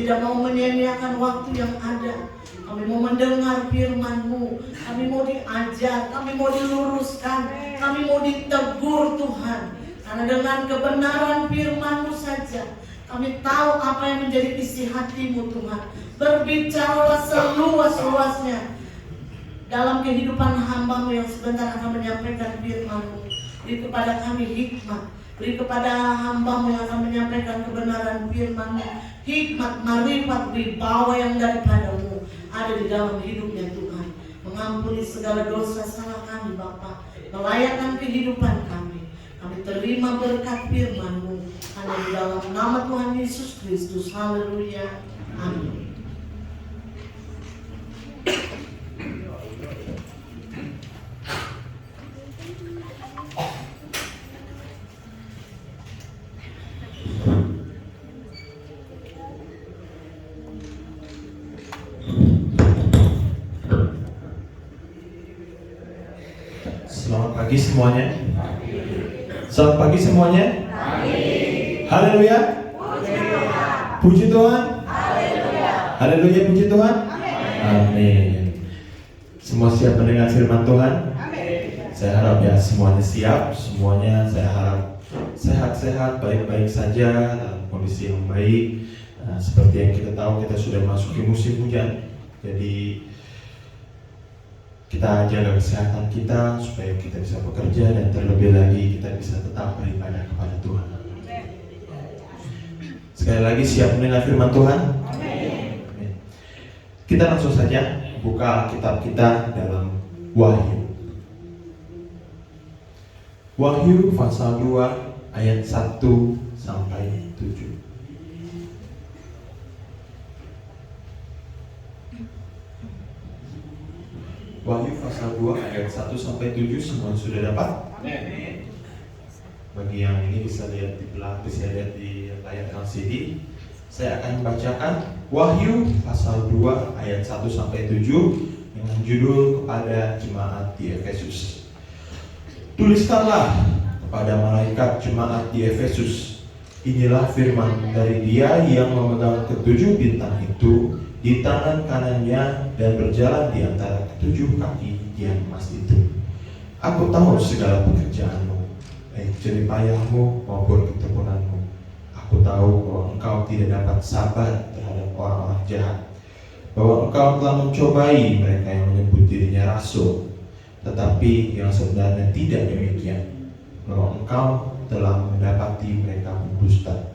Tidak mau menyia-nyiakan waktu yang ada. Kami mau mendengar firman-Mu. Kami mau diajar, kami mau diluruskan, kami mau ditegur Tuhan. Karena dengan kebenaran firman-Mu saja kami tahu apa yang menjadi isi hati-Mu Tuhan. Berbicaralah seluas-luasnya dalam kehidupan hamba-Mu yang sebentar akan menyampaikan firman-Mu. Beri kepada kami hikmat, beri kepada hamba-Mu yang akan menyampaikan kebenaran firman-Mu hikmat, marifat, wibawa yang daripada-Mu ada di dalam hidupnya Tuhan. Mengampuni segala dosa salah kami Bapa, melayakkan kehidupan kami. Kami terima berkat firman-Mu hanya di dalam nama Tuhan Yesus Kristus. Haleluya. Amin. Selamat pagi semuanya. Selamat pagi semuanya. Haleluya. Puji Tuhan. Haleluya, puji Tuhan. Amin. Semua siap mendengar firman Tuhan? Saya harap ya semuanya siap. Semuanya saya harap sehat-sehat, baik-baik saja, dalam kondisi yang baik. Seperti yang kita tahu, kita sudah masuk ke musim hujan. Jadi kita jaga kesehatan kita supaya kita bisa bekerja, dan terlebih lagi kita bisa tetap beribadah kepada Tuhan. Sekali lagi siap mendengar firman Tuhan? Amin. Kita langsung saja buka kitab kita dalam Wahyu. Wahyu pasal 2 ayat 1 sampai 7. Wahyu pasal 2 ayat 1 sampai 7 semua sudah dapat? Bagi yang ini bisa lihat di belakang, bisa lihat di layar LCD. Saya akan membacakan Wahyu pasal 2 ayat 1 sampai 7 dengan judul kepada jemaat di Efesus. Tuliskanlah kepada malaikat jemaat di Efesus, inilah firman dari Dia yang memegang ketujuh bintang itu di tangan kanannya dan berjalan di antara ketujuh kaki yang emas itu. Aku tahu segala pekerjaanmu, baik jerih payahmu maupun ketekunanmu. Aku tahu bahwa engkau tidak dapat sabar terhadap orang-orang jahat, bahwa engkau telah mencobai mereka yang menyebut dirinya rasul, tetapi yang sebenarnya tidak demikian, bahwa engkau telah mendapati mereka berdusta,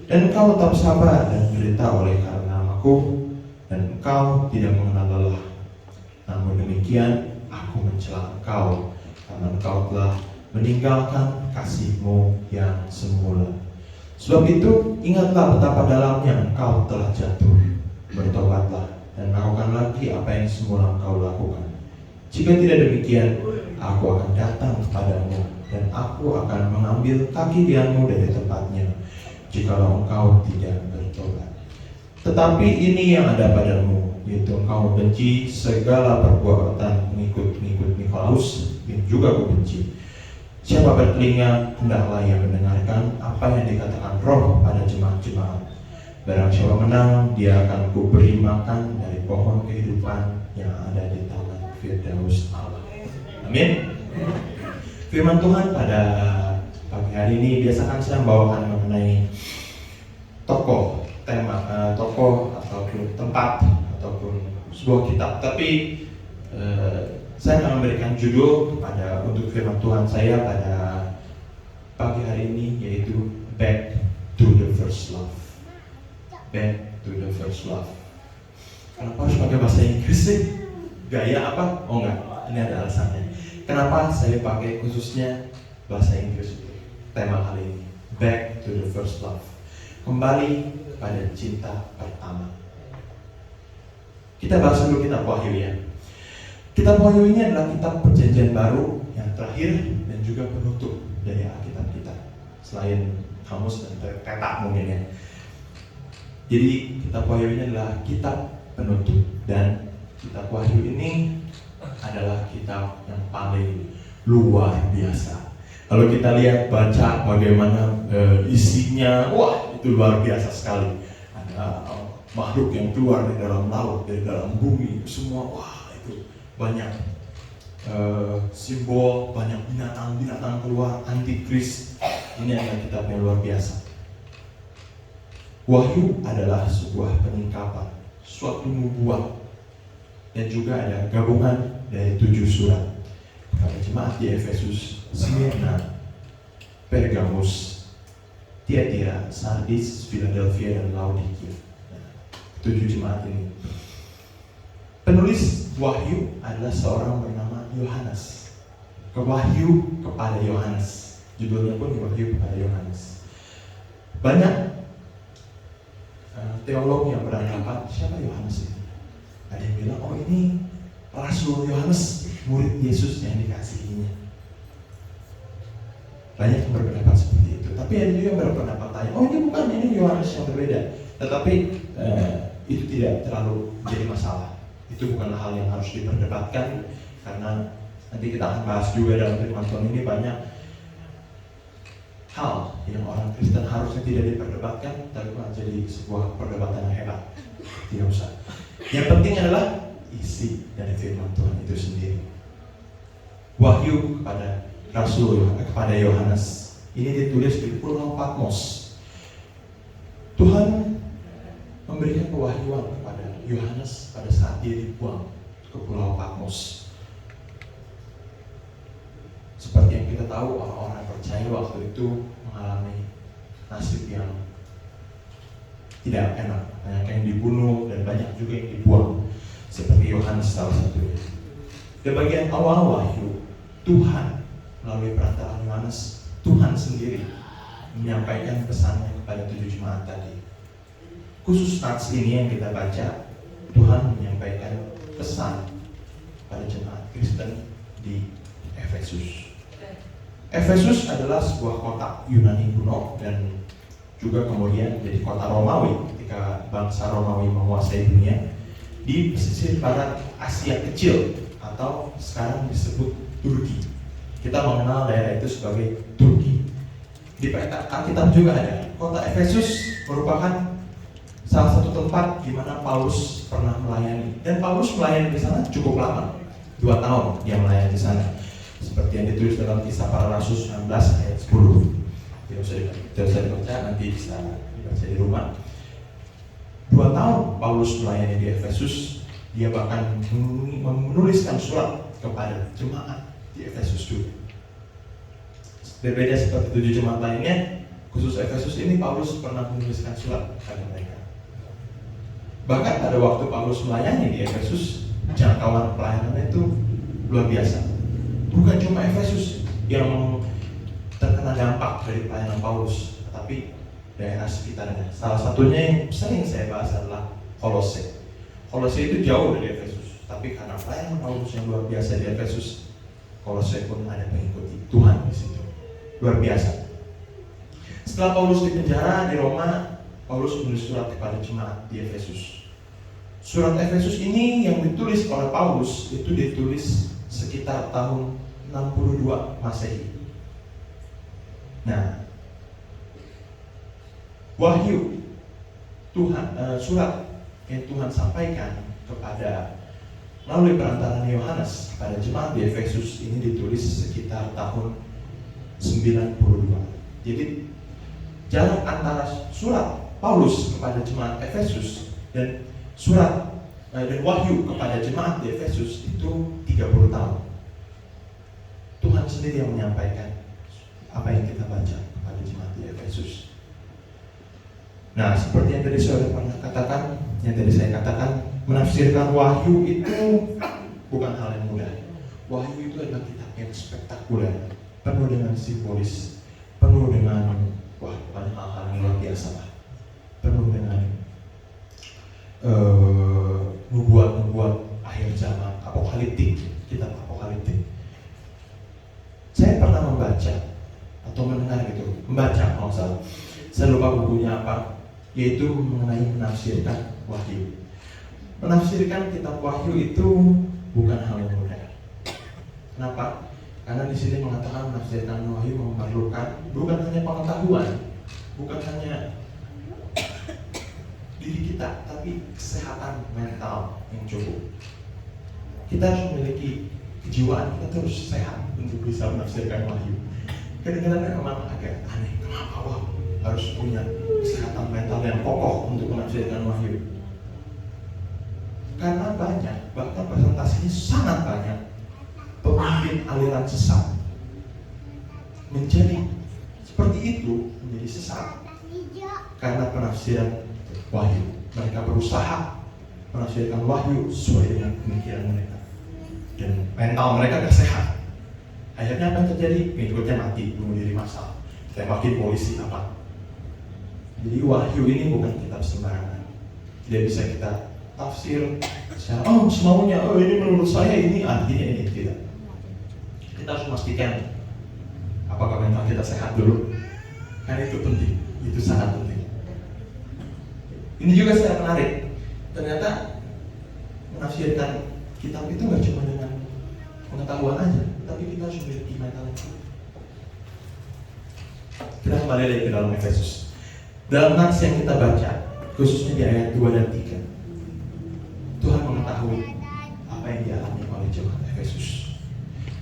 dan engkau tetap sabar dan menderita oleh karena namaku, dan engkau tidak mengenal lelah. Namun demikian aku mencela engkau, karena engkau telah meninggalkan kasihmu yang semula. Sebab itu ingatlah betapa dalamnya engkau telah jatuh. Bertobatlah dan lakukan lagi apa yang semula engkau lakukan. Jika tidak demikian, aku akan datang kepadamu, dan aku akan mengambil kaki dianmu dari tempatnya, jikalau engkau tidak bertobat. Tetapi ini yang ada padamu, yaitu engkau membenci segala perbuatan pengikut-pengikut Nikolaus yang juga kubenci. Siapa bertelinga, hendaklah ia mendengarkan apa yang dikatakan Roh pada jemaat-jemaat. Barang siapa menang, dia akan kuberi makan dari pohon kehidupan yang ada di taman Firdaus Allah. Amin. Firman Tuhan pada pagi hari ini biasakan saya membawakan mengenai tokoh, tema, tokoh ataupun tempat ataupun sebuah kitab. Tapi saya akan memberikan judul pada untuk firman Tuhan saya pada pagi hari ini, yaitu Back to the First Love. Back to the First Love. Kenapa harus pakai bahasa Inggris sih? Gaya apa? Oh enggak, ini ada alasannya. Kenapa saya pakai khususnya bahasa Inggris tema kali ini? Back to the First Love. Kembali pada cinta pertama. Kita bahas dulu kitab Wahyu ya. Kitab Wahyu ini adalah kitab perjanjian baru yang terakhir dan juga penutup dari Alkitab kita, selain kamus dan peta mungkin ya. Jadi kitab Wahyu ini adalah kitab penutup, dan kitab Wahyu ini adalah kitab yang paling luar biasa. Kalau kita lihat baca bagaimana isinya, wah itu luar biasa sekali. Ada makhluk yang keluar dari dalam laut, dari dalam bumi, semua. Wah, itu banyak simbol, banyak binatang keluar, antikris. Ini adalah kitab yang luar biasa. Wahyu adalah sebuah peningkapan, suatu nubuat, dan juga ada gabungan dari 7 surat kepada jemaat di Efesus, Smyrna, Pergamus, Tiatira, Sardis, Philadelphia, dan Laodikia. 7 jemaat ini. Penulis Wahyu adalah seorang bernama Yohanes. Wahyu kepada Yohanes. Judulnya pun Wahyu kepada Yohanes. Banyak teolog yang beranggapan siapa Yohanes ini? Ada yang bilang, oh ini Rasul Yohanes, murid Yesus yang dikasihinya. Banyak yang berpendapat seperti itu. Tapi ada juga yang berpendapat lain, oh ini bukan, ini Yohanes yang berbeda. Tetapi itu tidak terlalu jadi masalah. Itu bukanlah hal yang harus diperdebatkan, karena nanti kita akan bahas juga dalam firman Tuhan ini banyak hal yang orang Kristen harusnya tidak diperdebatkan, tapi malah jadi sebuah perdebatan yang hebat. Tidak usah. Yang penting adalah isi dari firman Tuhan itu sendiri. Wahyu kepada Rasul, kepada Yohanes. Ini ditulis di Pulau Patmos. Tuhan memberikan kewahyuan kepada Yohanes pada saat dia dibuang ke Pulau Patmos. Seperti yang kita tahu, orang-orang percaya waktu itu mengalami nasib yang tidak enak. Banyak yang dibunuh dan banyak juga yang dibuang, seperti Yohanes salah satunya. Di bagian awal Wahyu, Tuhan melalui perantaraan Yohanes, Tuhan sendiri menyampaikan pesannya kepada 7 jemaat tadi. Khusus nats ini yang kita baca, Tuhan menyampaikan pesan pada jemaat Kristen di Efesus. Efesus adalah sebuah kota Yunani kuno dan juga kemudian jadi kota Romawi ketika bangsa Romawi menguasai dunia di pesisir barat Asia Kecil atau sekarang disebut Turki. Kita mengenal daerah itu sebagai Turki. Di peta Alkitab juga ada. Kota Efesus merupakan salah satu tempat di mana Paulus pernah melayani, dan Paulus melayani di sana cukup lama, 2 tahun dia melayani di sana. Seperti yang ditulis dalam Kisah Para Rasul 19 ayat 10. Tidak usah dibaca, nanti bisa dibaca di rumah. 2 tahun Paulus melayani di Efesus. Dia bahkan menuliskan surat kepada jemaat di Efesus dulu. Berbeda seperti 7 jemaat lainnya, khusus Efesus ini Paulus pernah menuliskan surat kepada mereka. Bahkan pada waktu Paulus melayani di Efesus, jangkauan pelayanannya itu luar biasa. Bukan cuma Efesus yang terkena dampak dari pelayanan Paulus, tetapi daerah sekitarnya. Salah satunya yang sering saya bahas adalah Kolose. Kolose itu jauh dari Efesus, tapi karena pelayanan Paulus yang luar biasa di Efesus, Kolose pun ada mengikuti Tuhan di situ. Luar biasa. Setelah Paulus dipenjara di Roma, Paulus menulis surat kepada jemaat di Efesus. Surat Efesus ini yang ditulis oleh Paulus itu ditulis sekitar tahun 62 Masehi. Nah, wahyu Tuhan, surat yang Tuhan sampaikan kepada melalui perantaraan Yohanes pada jemaat di Efesus ini ditulis sekitar tahun 92. Jadi jarak antara surat Paulus kepada jemaat Efesus dan surat dan wahyu kepada jemaat di Efesus itu 30 tahun. Tuhan sendiri yang menyampaikan apa yang kita baca kepada jemaat di Efesus. Nah, seperti yang tadi saya pernah katakan, menafsirkan wahyu itu bukan hal yang mudah. Wahyu itu adalah kitab yang spektakuler, penuh dengan simbolis, penuh dengan banyak hal-hal yang luar biasa lah, penuh dengan nubuat akhir zaman, apokaliptik, kitab apokaliptik. Saya pernah membaca atau mendengar membaca kalau salah. Saya lupa bukunya apa, yaitu mengenai menafsirkan wahyu. Menafsirkan kitab wahyu itu bukan hal yang mudah. Kenapa? Karena di sini mengatakan menafsirkan wahyu memerlukan bukan hanya pengetahuan, bukan hanya diri kita, tapi kesehatan mental yang cukup. Kita harus memiliki kejiwaan, kita terus sehat untuk bisa menafsirkan wahyu. Kadang-kadang memang agak aneh, kenapa harus punya kesehatan mental yang kokoh untuk menafsirkan wahyu? Karena banyak, bahkan presentasinya sangat banyak pemimpin aliran sesat menjadi seperti itu, menjadi sesat karena penafsiran wahyu. Mereka berusaha menafsirkan wahyu sesuai dengan pemikiran mereka, dan mental mereka gak sehat. Akhirnya apa yang terjadi? Pengikutnya mati, bunuh diri massal, tembakin polisi apa. Jadi wahyu ini bukan kitab sembarangan. Tidak bisa kita tafsir secara semaunya, ini menurut saya ini artinya ini. Tidak. Kita harus memastikan apakah mental kita sehat dulu. Karena itu penting, itu sangat penting. Ini juga sangat menarik. Ternyata menafsirkan kitab itu gak cuma dengan pengetahuan aja, tapi kita harus memiliki mental yang kuat. Kita kembali lagi ke dalam Efesus. Dalam nats yang kita baca, khususnya di ayat 2 dan 3, Tuhan mengetahui apa yang dialami oleh jemaat Efesus.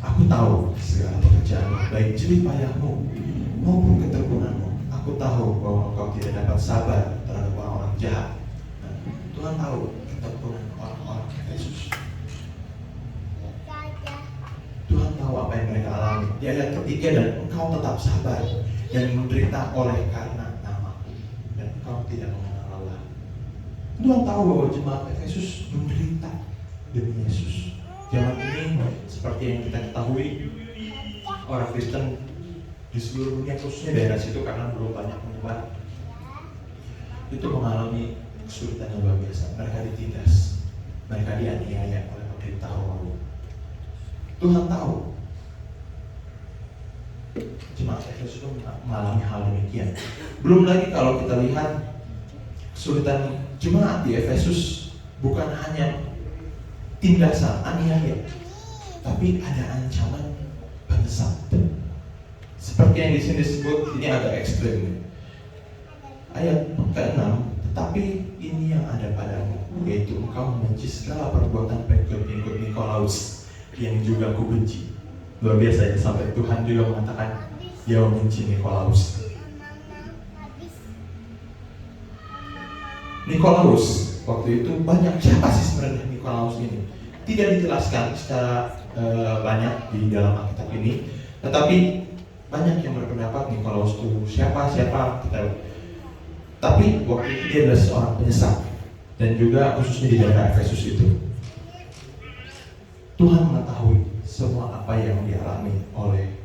Aku tahu segala pekerjaanmu, baik jerih payahmu maupun ketekunanmu. Aku tahu bahwa engkau tidak dapat sabar terhadap orang-orang jahat. Nah, Tuhan tahu ketekunan orang-orang Efesus. Tuhan tahu apa yang mereka alami. Di ayat ketiga, dan engkau tetap sabar dan menderita oleh karena nama-Ku, dan engkau tidak mengenal lelah. Tuhan tahu bahwa jemaat Efesus menderita demi Yesus. Zaman ini, seperti yang kita ketahui, orang Kristen di seluruh dunia, khususnya daerah situ karena belum banyak menyebar, itu mengalami kesulitan yang luar biasa. Mereka ditindas, mereka dianiaya oleh pemerintah Romawi. Tuhan tahu jemaat Efesus itu mengalami hal demikian. Belum lagi kalau kita lihat kesulitan jemaat di Efesus, bukan hanya tindasan, aniaya, tapi ada ancaman penyesat. Seperti yang di sini disebut, ini agak ekstrim. Ayat ke-6, tetapi ini yang ada padamu, yaitu engkau membenci segala perbuatan pengikut Nikolaus yang juga aku benci. Luar biasa ya, sampai Tuhan juga mengatakan dia membenci Nikolaus. Nikolaus waktu itu banyak, siapa sih sebenarnya Nikolaus ini? Tidak dijelaskan secara banyak di dalam Alkitab ini, tetapi banyak yang berpendapat Nikolaus itu siapa kita. Tapi waktu itu dia adalah seorang penyesat, dan juga khususnya di daerah Efesus itu. Tuhan mengetahui semua apa yang dialami oleh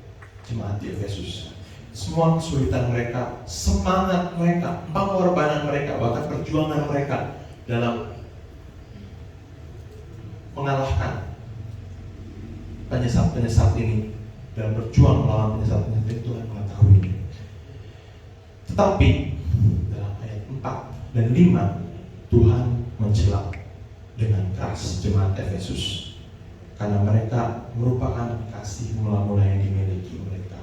jemaat di Efesus, semua kesulitan mereka, semangat mereka, pengorbanan mereka, bahkan perjuangan mereka dalam mengalahkan penyesat ini, dalam berjuang melawan penyesat ini. Tuhan mengetahui. Tetapi dalam ayat 4 dan 5, Tuhan mencela dengan keras jemaat Efesus karena mereka merupakan kasih mula-mula yang dimiliki mereka.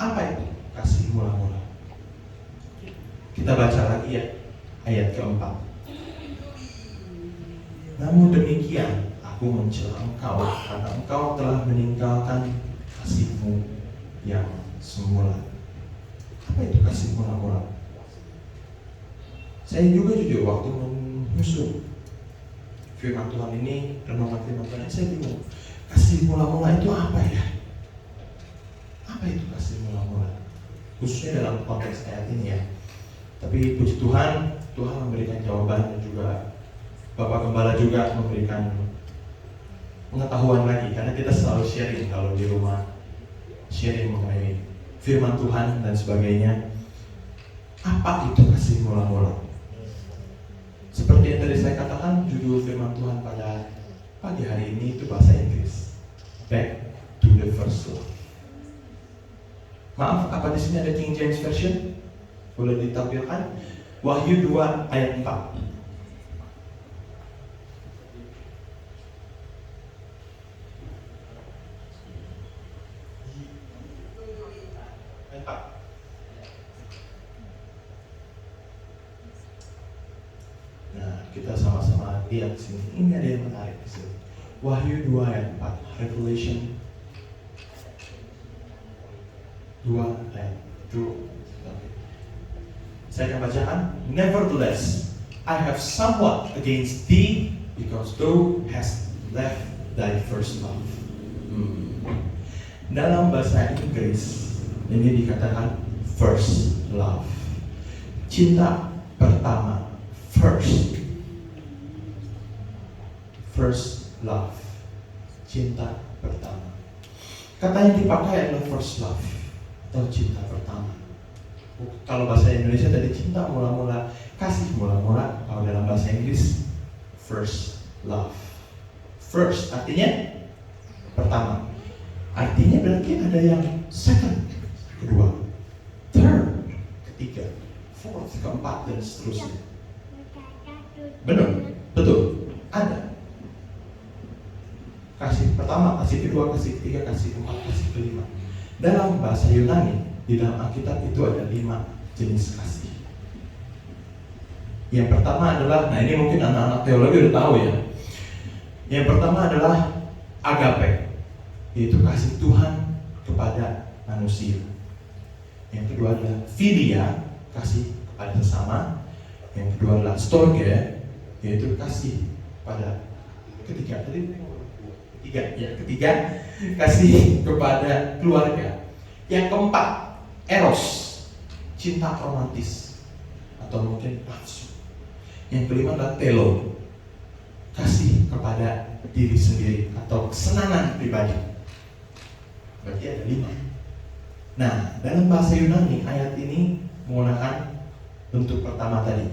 Apa itu kasih mula-mula? Kita baca lagi ya, ayat keempat. Namun demikian, aku mencela engkau karena engkau telah meninggalkan kasihmu yang semula. Apa itu kasih mula-mula? Saya juga jujur waktu menyusun firman Tuhan ini, renungan firman Tuhan ini, saya bingung. Kasih mula-mula itu apa ya? Apa itu kasih mula-mula? Khususnya dalam konteks ayat ini ya. Tapi puji Tuhan, Tuhan memberikan jawaban, dan juga Bapak Gembala juga memberikan pengetahuan lagi, karena kita selalu sharing kalau di rumah, sharing mengenai firman Tuhan dan sebagainya. Apa itu kasih mula-mula? Seperti yang tadi saya katakan, judul firman Tuhan pada pagi hari ini itu bahasa Inggris, Back to the First Love. Maaf, apa di sini ada King James Version? Boleh ditampilkan? Wahyu 2 ayat 4. lihat sini. Ini ada yang menarik di sini. Wahyu 2 ayat 4, Revelation 2 ayat 2. Saya akan bacakan. Nevertheless, I have somewhat against thee, because thou hast left thy first love. Dalam bahasa Inggris ini dikatakan first love, cinta pertama, first love, cinta pertama. Kata yang dipakai adalah first love atau cinta pertama. Kalau bahasa Indonesia tadi cinta mula-mula, kasih mula-mula. Kalau dalam bahasa Inggris first love. First artinya pertama. Artinya berarti ada yang second, kedua, third, ketiga, fourth, keempat, dan seterusnya. Benar? Betul? Ada. Kasih pertama, kasih kedua, kasih ketiga, kasih keempat, kasih kelima. Dalam bahasa Yunani, di dalam Alkitab itu ada 5 jenis kasih. Yang pertama adalah, nah ini mungkin anak-anak teologi udah tahu ya. Yang pertama adalah agape, yaitu kasih Tuhan kepada manusia. Yang kedua adalah philia, kasih kepada sesama. Yang kedua adalah storge, yaitu kasih pada ketiga kasih kepada keluarga. Yang keempat, eros, cinta romantis atau mungkin nafsu. Yang kelima adalah telo, kasih kepada diri sendiri atau kesenangan pribadi. Berarti ada 5. Nah, dalam bahasa Yunani ayat ini menggunakan bentuk pertama tadi,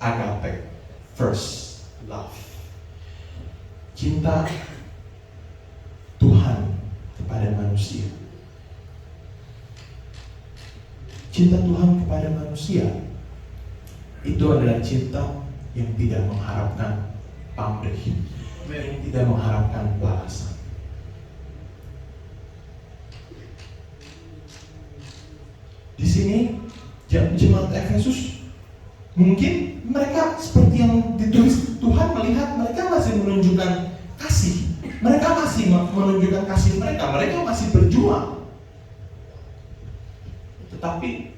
agape, first love, cinta Tuhan kepada manusia. Cinta Tuhan kepada manusia itu adalah cinta yang tidak mengharapkan pamrih, yang tidak mengharapkan balasan. Di sini jemaat Efesus mungkin mereka seperti yang ditulis, Tuhan melihat mereka masih menunjukkan kasih, mereka masih menunjukkan kasih mereka masih berjuang. Tetapi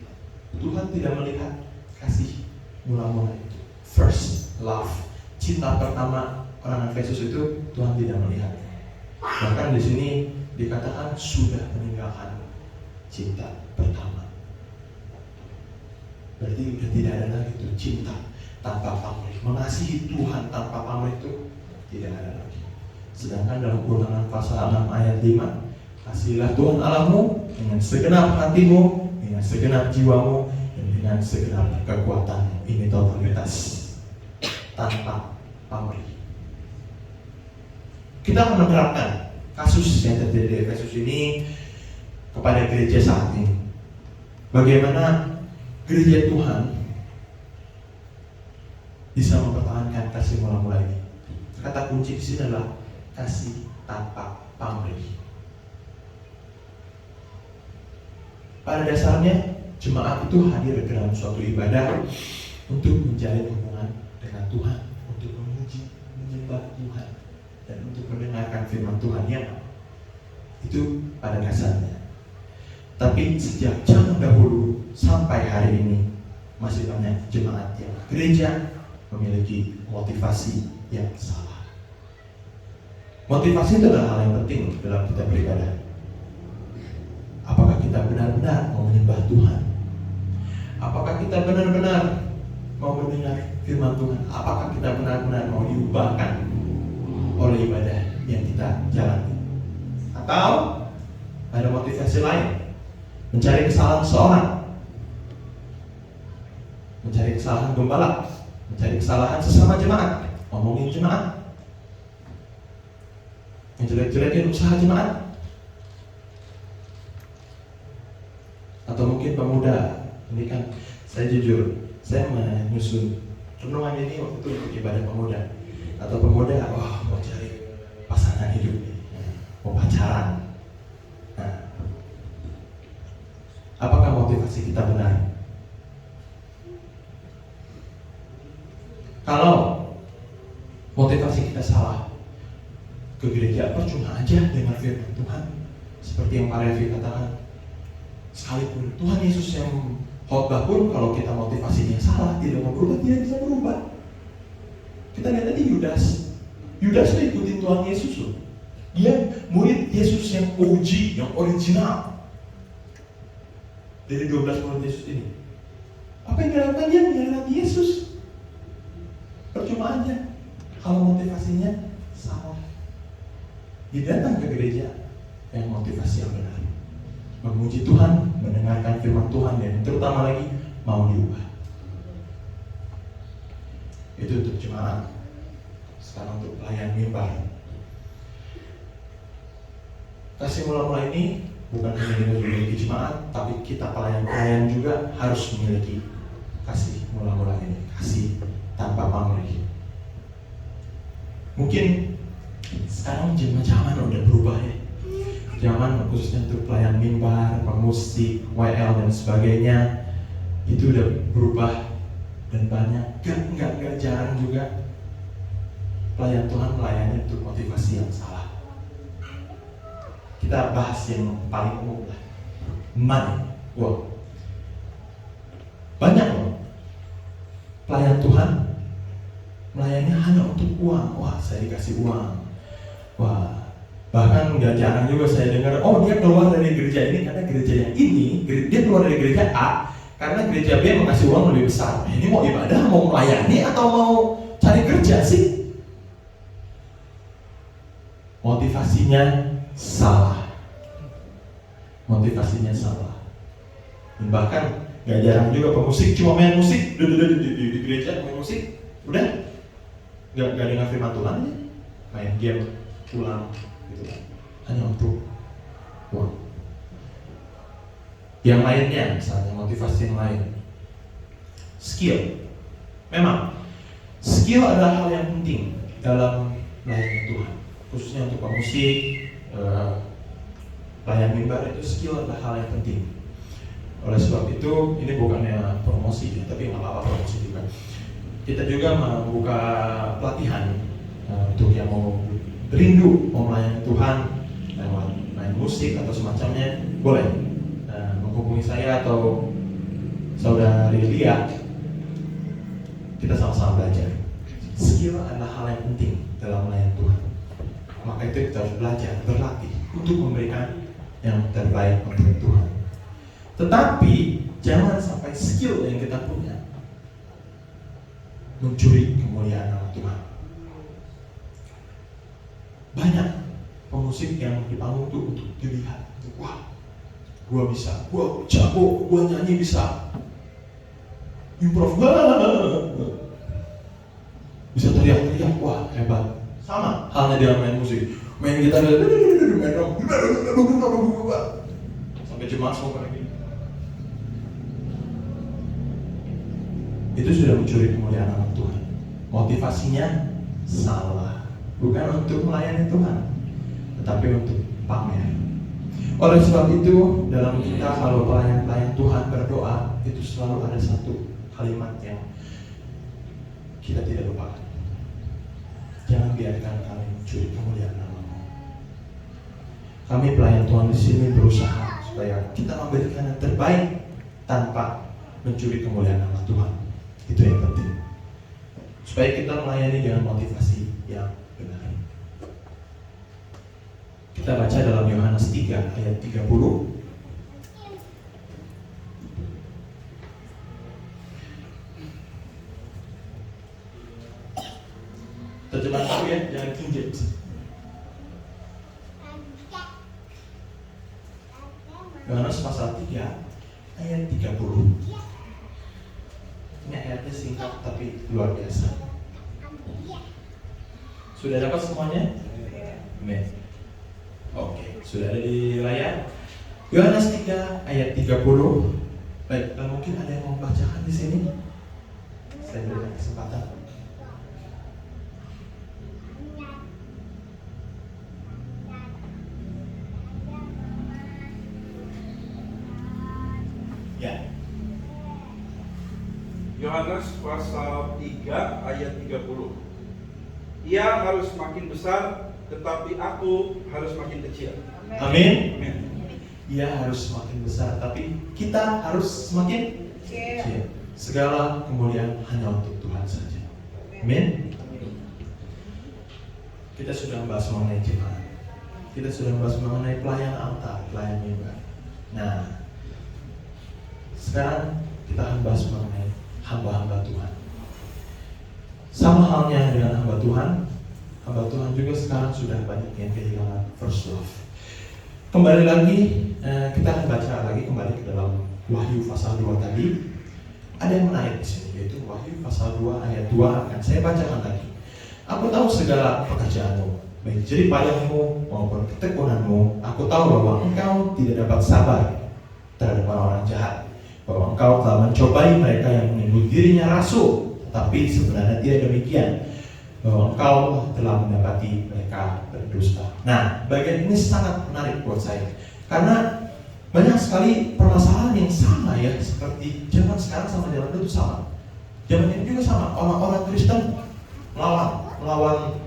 Tuhan tidak melihat kasih mula-mula itu, first love, cinta pertama orang Efesus itu Tuhan tidak melihat. Bahkan di sini dikatakan sudah meninggalkan cinta pertama. Berarti sudah tidak ada lagi itu cinta tanpa pamrih, mengasihi Tuhan tanpa pamrih itu tidak ada lagi. Sedangkan dalam Ulangan pasal 6 ayat 5, kasihilah Tuhan Allahmu dengan segenap hatimu, dengan segenap jiwamu, dan dengan segenap kekuatanmu. Ini totalitas tanpa pamrih. Kita akan menerapkan kasus yang terjadi di Efesus ini kepada gereja saat ini. Bagaimana gereja Tuhan bisa mempertahankan kasih mula-mula ini. Kata kunci di sini adalah kasih tanpa pamrih. Pada dasarnya jemaat itu hadir ke dalam suatu ibadah untuk menjalin hubungan dengan Tuhan, untuk memuji, menyembah Tuhan, dan untuk mendengarkan firman Tuhan yang itu pada dasarnya. Tapi sejak zaman dahulu sampai hari ini masih banyak jemaat yang gereja memiliki motivasi yang salah. Motivasi itu adalah hal yang penting dalam kita beribadah. Apakah kita benar-benar mau menyembah Tuhan? Apakah kita benar-benar mau mendengar firman Tuhan? Apakah kita benar-benar mau diubahkan oleh ibadah yang kita jalani? Atau ada motivasi lain? Mencari kesalahan seorang, mencari kesalahan gembala, mencari kesalahan sesama jemaat, ngomongin jemaat, menjelek-jelekin usaha jemaat. Atau mungkin pemuda, ini kan saya jujur, saya menyusun renungan ini waktu itu untuk ibadah pemuda. Atau pemuda, mau cari pasangan hidup, mau pacaran. Nah, apakah motivasi kita benar? Kalau motivasi kita salah, ke gereja percuma aja dengar firman Tuhan. Seperti yang Pak Revi katakan, sekalipun Tuhan Yesus yang khotbah pun, kalau kita motivasinya salah, tidak mau berubah, tidak bisa berubah. Kita lihat tadi Yudas itu ikutin Tuhan Yesus loh. Dia murid Yesus yang OG, yang original. Dari 12 murid Yesus ini, apa yang dilakukan dia? Menyalahkan Yesus. Percuma aja kalau motivasinya salah. Dia datang ke gereja yang motivasi yang benar, memuji Tuhan, mendengarkan firman Tuhan, dan terutama lagi mau diubah. Itu untuk jemaat. Sekarang untuk pelayan mimbar. Kasih mula-mula ini bukan hanya memiliki jemaat, tapi kita pelayan-pelayan juga harus memiliki kasih mula-mula ini, kasih tanpa pamrih. Mungkin sekarang zaman udah berubah ya. Zaman khususnya untuk pelayan mimbar, pemusik, WL dan sebagainya itu udah berubah, dan banyak nggak jarang juga pelayan Tuhan melayani untuk motivasi yang salah. Kita bahas yang paling umum lah, money, uang. Banyak loh pelayan Tuhan melayani hanya untuk uang. Wah, saya dikasih uang. Wah, bahkan nggak jarang juga saya dengar, oh dia keluar dari gereja ini karena gereja yang ini, dia keluar dari gereja A karena gereja B mengasih uang lebih besar. Ini mau ibadah, mau melayani, atau mau cari kerja sih? Motivasinya salah. Dan bahkan nggak jarang juga pemusik cuma main musik di gereja, main musik, udah nggak dengar firman Tuhan, main game, pulang gitu kan, hanya untuk uang. Yang lainnya, misalnya motivasi yang lain, skill. Memang skill adalah hal yang penting dalam melayani Tuhan, khususnya untuk pemusik, pelayan mimbar. Itu skill adalah hal yang penting. Oleh sebab itu, ini bukannya promosi ya, tapi nggak apa-apa promosi juga. Kita juga membuka pelatihan untuk yang mau rindu mau melayani Tuhan lewat main musik atau semacamnya, boleh menghubungi saya atau saudari Lia. Kita sama-sama belajar. Skill adalah hal yang penting dalam melayani Tuhan. Maka itu kita harus belajar, berlatih untuk memberikan yang terbaik untuk Tuhan. Tetapi jangan sampai skill yang kita punya mencuri kemuliaan nama Tuhan. Banyak pemusik yang di panggung itu untuk dilihat, wah, gua bisa, gua jago, gua nyanyi bisa, improv, bisa teriak-teriak, wah hebat. Sama halnya dia main musik, main gitar, main drum, sampai jemaat semua kayak gini. Itu sudah mencuri kemuliaan nama Tuhan. Motivasinya salah, bukan untuk melayani Tuhan, tetapi untuk pamer. Oleh sebab itu, dalam kita kalau pelayan-pelayan Tuhan berdoa, itu selalu ada satu kalimat yang kita tidak lupakan. Jangan biarkan kami mencuri kemuliaan nama-Mu. Kami pelayan Tuhan di sini berusaha supaya kita memberikan yang terbaik tanpa mencuri kemuliaan nama Tuhan. Itu yang penting. Supaya kita melayani dengan motivasi yang benar. Kita baca dalam Yohanes 3 ayat 30. Terjemahan aku ya, jangan King James. Yohanes pasal 3 ayat 30. Ini ayatnya singkat tapi luar biasa. Sudah dapat semuanya? Amin. Oke, sudah ada di layar. Yohanes 3 ayat 30. Baik, mungkin ada yang mau bacakan di sini? Saya berikan kesempatan. Ya. Yohanes pasal 3 ayat 30. Ia harus makin besar, tetapi aku harus makin kecil. Amin. Amin. Ia harus semakin besar, tapi kita harus semakin kecil. Segala kemuliaan hanya untuk Tuhan saja. Amin. Kita sudah membahas mengenai jemaat. Kita sudah membahas mengenai pelayanan altar, pelayanan mimbar. Nah, sekarang kita akan bahas mengenai hamba-hamba Tuhan. Sama halnya dengan hamba Tuhan juga sekarang sudah banyak yang kehilangan first love. Kembali lagi, kita akan baca lagi kembali ke dalam Wahyu pasal 2 tadi. Ada yang menarik di sini, yaitu Wahyu pasal 2 ayat 2 akan saya bacakan lagi. Aku tahu segala pekerjaanmu, baik jerih payahmu maupun ketekunanmu. Aku tahu bahwa engkau tidak dapat sabar terhadap orang-orang jahat, bahwa engkau telah mencobai mereka yang menyebut dirinya rasul, tapi sebenarnya tidak demikian, bahwa engkau telah mendapati mereka berdusta. Nah, bagian ini sangat menarik buat saya, karena banyak sekali permasalahan yang sama ya, seperti zaman sekarang sama zaman dulu sama. Zaman ini juga sama, orang-orang Kristen melawan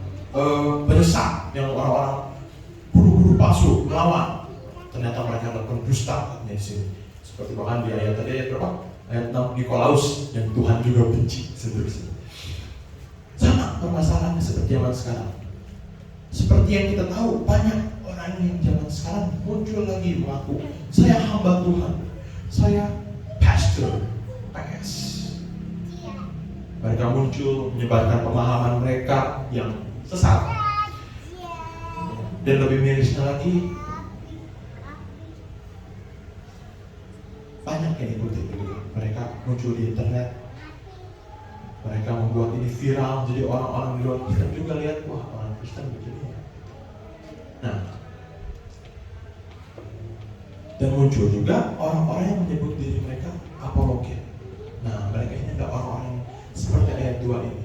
penyesat, yang orang-orang guru-guru palsu melawan. Ternyata mereka melakukan dusta di sini. Seperti bahkan di ayat tadi ayat berapa? Ayat 6 Nikolaus yang Tuhan juga benci seterusnya. Sama permasalahannya seperti zaman sekarang. Seperti yang kita tahu, banyak orang yang zaman sekarang muncul lagi mengaku, saya hamba Tuhan, saya pastor, PS. Mereka muncul menyebarkan pemahaman mereka yang sesat. Dan lebih mirisnya lagi, banyak yang ikuti itu. Mereka muncul di internet, mereka membuat ini viral, jadi orang-orang di luar Kristen juga lihat, wah orang Kristen begini. Nah, dan muncul juga orang-orang yang menyebut diri mereka apologet. Nah, mereka ini adalah orang-orang yang seperti ayat 2 ini,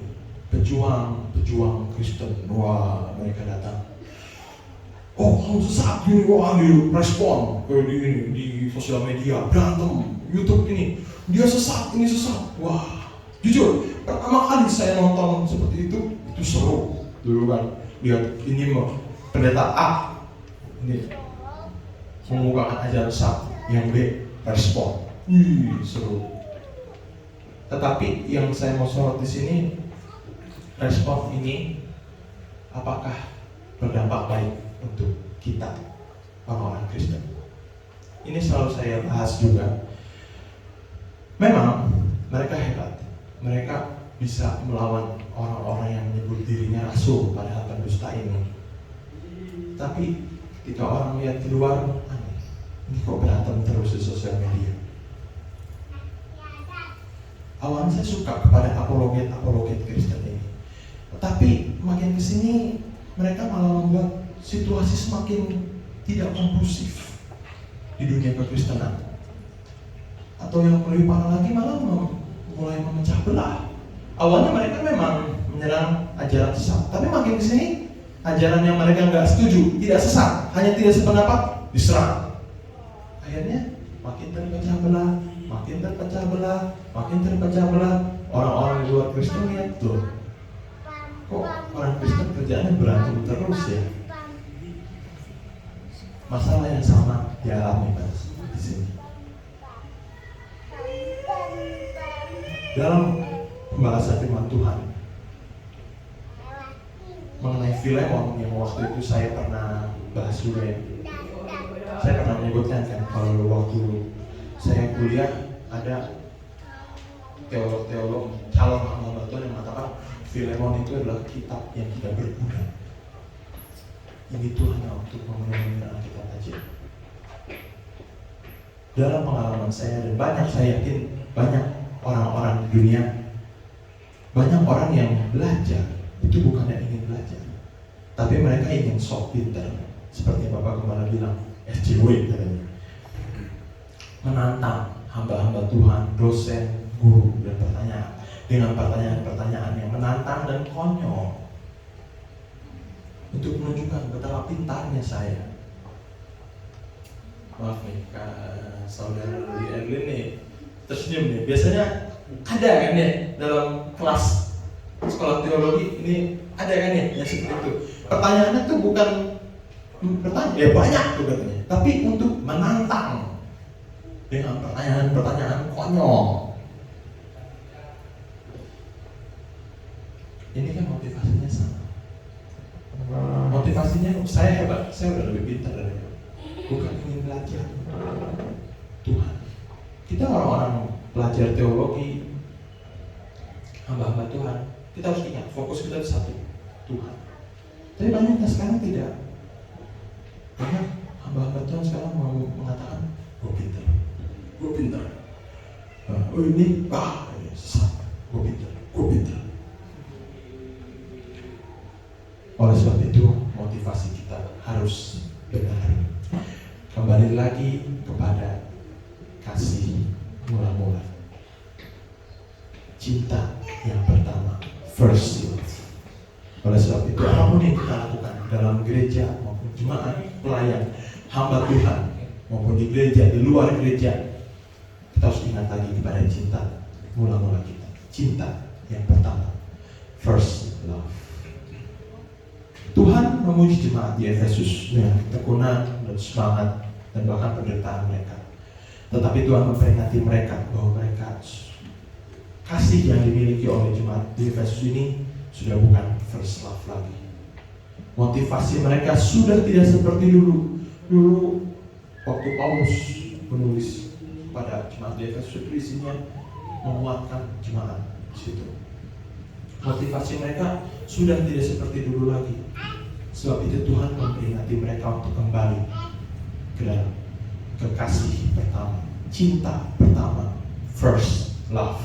pejuang Kristen. Wah, mereka datang. Oh, kamu sesat gini, wah, di respon di sosial media, berantem, YouTube ini, dia sesat, ini sesat. Wah, jujur, pertama kali saya nonton seperti itu seru. Dulu kan, lihat ini pendeta A, ini mengukakan ajaran sesat, yang B respon, seru. Tetapi yang saya mau sorot di sini, respon ini apakah berdampak baik untuk kita orang-orang Kristen? Ini selalu saya bahas juga. Memang mereka hebat, mereka bisa melawan orang-orang yang menyebut dirinya rasul padahal pendusta ini. Tapi ketika orang lihat di luar, ini kok berantem terus di sosial media. Awalnya saya suka kepada apologet Kristen ini, tapi makin kesini mereka malah membuat situasi semakin tidak kondusif di dunia kekristenan. Atau yang lebih parah lagi malah mulai memecah belah. Awalnya mereka memang menyerang ajaran sesat, tapi makin kesini ajaran yang mereka nggak setuju, tidak sesat, hanya tidak sependapat, diserang. Akhirnya makin terpecah belah. Orang-orang di luar Kristen lihat tuh, kok orang Kristen kerjaannya berantem terus ya. Masalah yang sama dialami di sini. Dalam pembahasan firman Tuhan mengenai Filemon yang waktu itu saya pernah bahas juga ya. Saya pernah menyebutkan kan kalau waktu saya kuliah ada teolog calon hamba Tuhan yang mengatakan Filemon itu adalah kitab yang tidak berguna. Ini Tuhan untuk memenuhi kita aja. Dalam pengalaman saya dan saya yakin banyak orang-orang di dunia, banyak orang yang belajar itu bukannya ingin belajar, tapi mereka ingin sok pintar. Seperti yang Bapak Gembala bilang, SJW katanya, menantang hamba-hamba Tuhan, dosen, guru, dan dengan pertanyaan-pertanyaan yang menantang dan konyol untuk menunjukkan betapa pintarnya saya. Maaf nih, saudara Erlin nih tersenyum nih. Biasanya ada kan ya dalam kelas sekolah teologi ini Ada kan ya seperti itu. Pertanyaannya tuh bukan bertanya, ya banyak tuh katanya, tapi untuk menantang dengan pertanyaan-pertanyaan konyol. Ini kan motivasinya sama. Motivasinya saya hebat, saya udah lebih pintar dari kamu. Bukan ingin belajar Tuhan. Kita orang-orang pelajar teologi, hamba-hamba Tuhan, kita harus ingat fokus kita satu, Tuhan. Tapi banyaknya sekarang tidak. Banyak hamba-hamba Tuhan sekarang mau mengatakan, gue pintar. Oh ini, sesat, gue pintar. Oleh sebab itu motivasi kita harus benar. Kembali lagi kepada kasih mula-mula, cinta yang pertama, first love. Oleh sebab itu apapun yang kita lakukan dalam gereja maupun jemaat pelayan hamba Tuhan maupun di gereja, di luar gereja, kita harus ingat lagi kepada cinta mula-mula kita, cinta yang pertama, first love. Tuhan memuji jemaat di Efesus dengan ketekunan dan semangat dan bahkan penderitaan mereka. Tetapi Tuhan memperingati mereka bahwa mereka kasih yang dimiliki oleh jemaat di Efesus ini sudah bukan first love lagi. Motivasi mereka sudah tidak seperti dulu. Dulu waktu Paulus menulis pada jemaat di Efesus itu isinya menguatkan jemaat di situ. Motivasi mereka sudah tidak seperti dulu lagi. Sebab itu Tuhan memperingati mereka untuk kembali ke dalam kekasih pertama, cinta pertama, first love,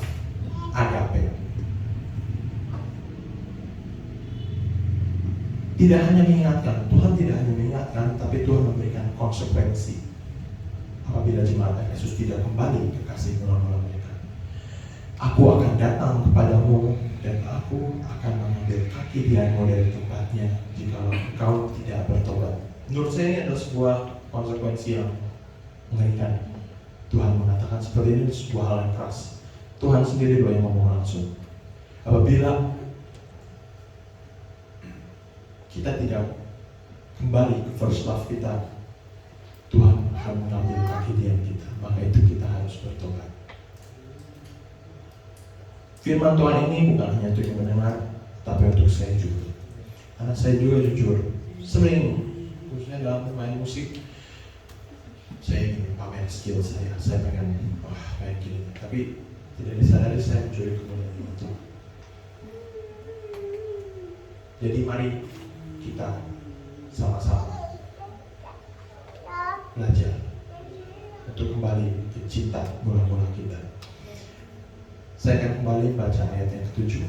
agape. Tidak hanya mengingatkan, Tuhan tidak hanya mengingatkan, tapi Tuhan memberikan konsekuensi apabila jemaat Yesus tidak kembali ke kasih mula-mula mereka. Aku akan datang kepadamu dan aku akan mengambil kaki dianmu dari tempatnya jika engkau tidak bertobat. Menurut saya ini adalah sebuah konsekuensi yang mengerikan. Tuhan mengatakan seperti ini sebuah hal yang keras. Tuhan sendiri doa yang ngomong langsung. Apabila kita tidak kembali ke first love kita, Tuhan akan mengambil kaki dian kita. Maka itu kita harus bertobat. Firman Tuhan ini bukan hanya untuk yang mendengar, tapi untuk saya juga. Karena saya juga jujur sering, khususnya dalam bermain musik, saya ingin pamer skill saya pengen kayak gini. Tapi tidak disadari saya mencuri kemuliaan itu. Jadi mari kita sama-sama belajar untuk kembali ke cinta mula-mula kita. Saya akan kembali baca ayat yang ke-7.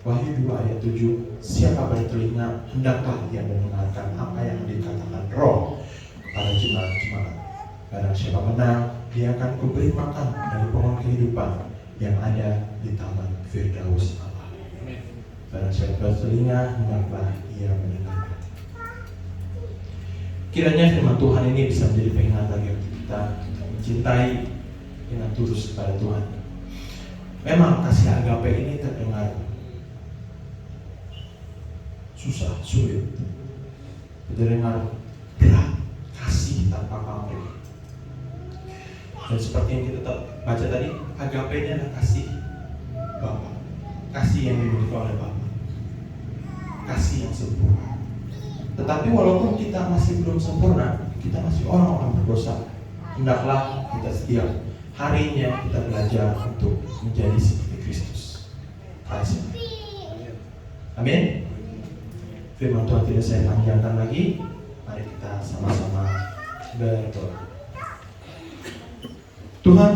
Wahyu 2 ayat 7. Siapa bertelinga, hendaklah ia mendengarkan apa yang dikatakan Roh kepada jemaat-jemaat. Barang siapa menang, dia akan kuberi makan dari pohon kehidupan yang ada di taman Firdaus Allah. Barang siapa bertelinga, hendaklah ia mendengarkan. Kiranya firman Tuhan ini bisa menjadi peringatan bagi kita mencintai dengan tulus kepada Tuhan. Memang kasih agape ini terdengar susah, sulit, terdengar berat, kasih tanpa pamrih. Dan seperti yang kita baca tadi, agape ini adalah kasih Bapa, kasih yang dimiliki oleh Bapa, kasih yang sempurna. Tetapi walaupun kita masih belum sempurna, kita masih orang-orang berdosa, hendaklah kita setiap harinya kita belajar untuk menjadi seperti Kristus. Amin. Firman Tuhan tidak saya panjangkan lagi. Mari kita sama-sama berdoa. Tuhan,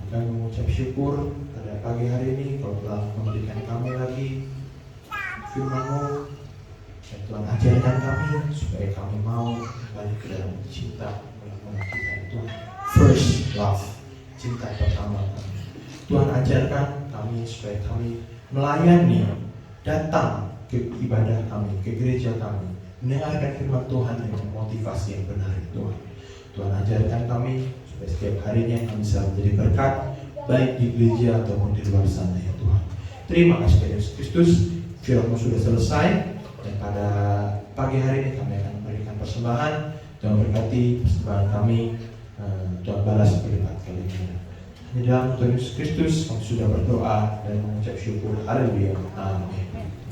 kami mengucap syukur pada pagi hari ini Kau telah memberikan kami lagi firman-Mu. Dan Tuhan ajarkan kami supaya kami mau kembali ke dalam cinta mula-mula kita itu first love, cinta pertama kami. Tuhan ajarkan kami supaya kami melayani, datang ke ibadah kami, ke gereja kami, mendengarkan firman Tuhan dengan motivasi yang benar Tuhan. Tuhan ajarkan kami supaya setiap harinya kami bisa menjadi berkat baik di gereja ataupun di luar sana ya Tuhan. Terima kasih Yesus Kristus. firman sudah selesai, dan pada pagi hari ini kami akan memberikan persembahan. Tuhan berkati persembahan kami, Tuhan balas berlipat kali ini. Di dalam Tuhan Yesus Kristus kami sudah berdoa dan mengucap syukur. Haleluya. Amin.